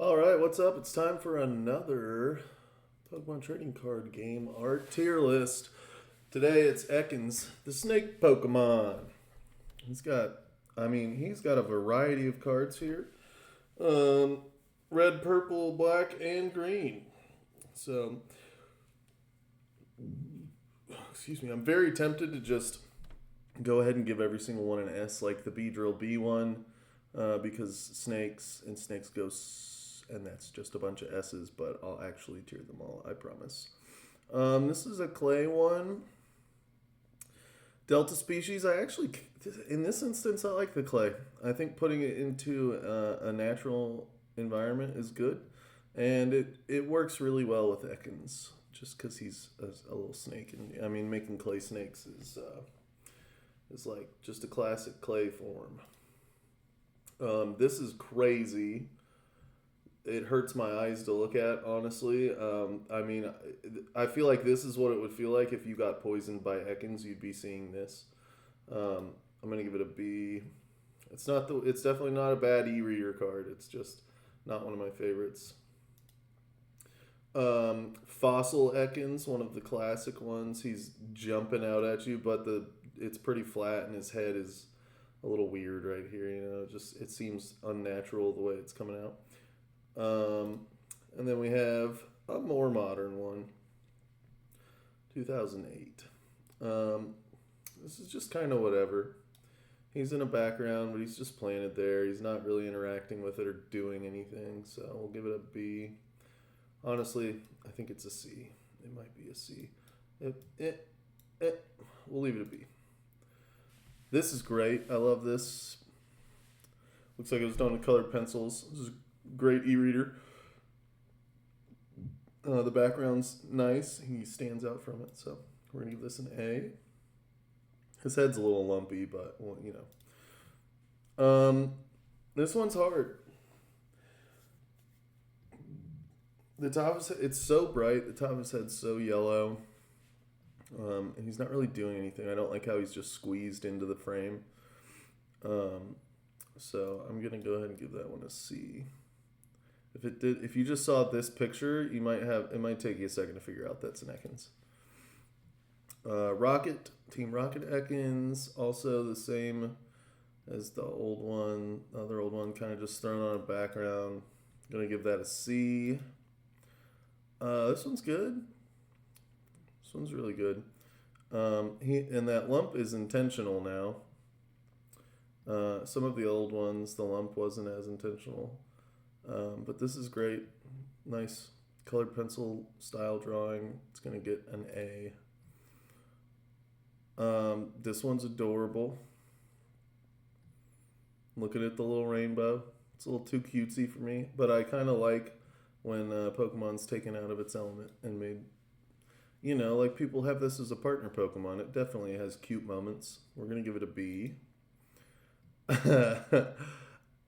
All right, what's up? It's time for another Pokemon trading card game art tier list. Today it's Ekans, the snake Pokemon. He's got, he's got a variety of cards here. Um, red, purple, black, and green. So, excuse me, I'm very tempted to just go ahead and give every single one an S, like the Beedrill B one, because snakes go, and that's just a bunch of S's, but I'll actually tier them all, I promise. This is a clay one. Delta species, in this instance, I like the clay. I think putting it into a natural environment is good, and it works really well with Ekans, just because he's a little snake, and making clay snakes is like just a classic clay form. This is crazy. It hurts my eyes to look at, honestly. I feel like this is what it would feel like if you got poisoned by Ekans. You'd be seeing this. I'm gonna give it a B. It's definitely not a bad e-reader card. It's just not one of my favorites. Fossil Ekans, one of the classic ones. He's jumping out at you, but it's pretty flat, and his head is a little weird right here. Just it seems unnatural the way it's coming out. And then we have a more modern one, 2008. This is just kind of whatever. He's in a background, but he's just playing it there. He's not really interacting with it or doing anything, so we'll give it a B. Honestly, I think it's a C. It might be a C. We'll leave it a B. This is great. I love this. Looks like it was done with colored pencils. This is a great e-reader. The background's nice. He stands out from it, so we're going to give this an A. His head's a little lumpy, but, this one's hard. The top of his head, it's so bright. The top of his head's so yellow. And he's not really doing anything. I don't like how he's just squeezed into the frame. So I'm going to go ahead and give that one a C. If you just saw this picture, it might take you a second to figure out that's an Ekans. Rocket, Team Rocket Ekans, also the same as the old one. The other old one kind of just thrown on a background. Gonna give that a C. This one's good. This one's really good. And that lump is intentional now. Some of the old ones, the lump wasn't as intentional. But this is great. Nice colored pencil style drawing. It's going to get an A. This one's adorable. Looking at the little rainbow. It's a little too cutesy for me, but I kind of like when Pokemon's taken out of its element and made, like people have this as a partner Pokemon. It definitely has cute moments. We're going to give it a B.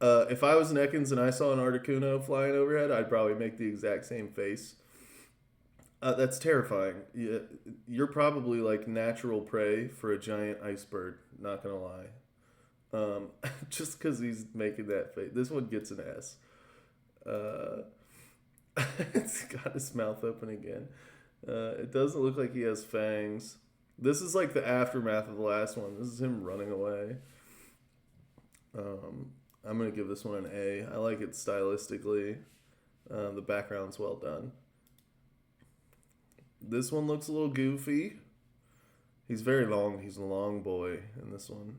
If I was an Ekans and I saw an Articuno flying overhead, I'd probably make the exact same face. That's terrifying. You're probably like natural prey for a giant ice bird, not gonna lie. Just because he's making that face. This one gets an S. It's got his mouth open again. It doesn't look like he has fangs. This is like the aftermath of the last one. This is him running away. I'm going to give this one an A. I like it stylistically. The background's well done. This one looks a little goofy. He's very long. He's a long boy in this one.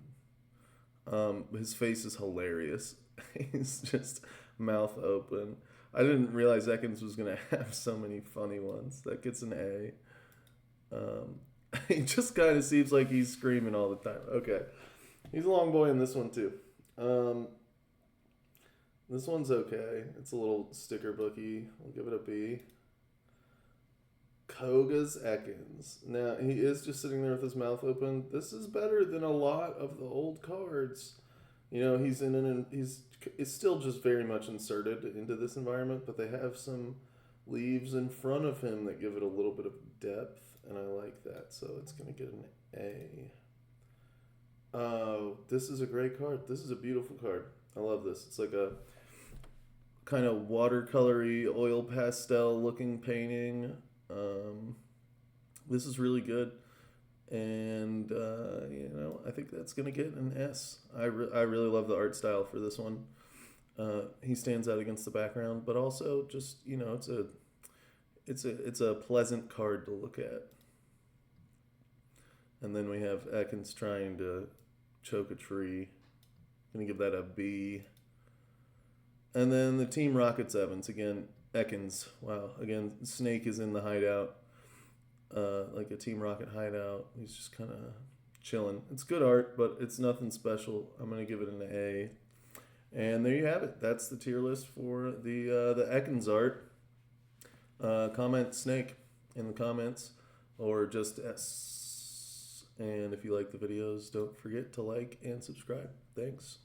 His face is hilarious. He's just mouth open. I didn't realize Ekans was going to have so many funny ones. That gets an A. He just kind of seems like he's screaming all the time. Okay. He's a long boy in this one, too. This one's okay. It's a little sticker booky. We'll give it a B. Koga's Ekans. Now, he is just sitting there with his mouth open. This is better than a lot of the old cards. It's still just very much inserted into this environment, but they have some leaves in front of him that give it a little bit of depth, and I like that, so it's going to get an A. Oh, this is a great card. This is a beautiful card. I love this. It's like kind of watercolory, oil pastel looking painting. Um, this is really good. And, I think that's going to get an S. I really love the art style for this one. He stands out against the background, but also just, it's a pleasant card to look at. And then we have Ekans trying to choke a tree. Gonna give that a B. And then the Team Rockets Evans again. Ekans. Wow. Again, Snake is in the hideout, like a Team Rocket hideout. He's just kind of chilling. It's good art, but it's nothing special. I'm gonna give it an A. And there you have it. That's the tier list for the Ekans art. Comment Snake in the comments, or just S. And if you like the videos, don't forget to like and subscribe. Thanks.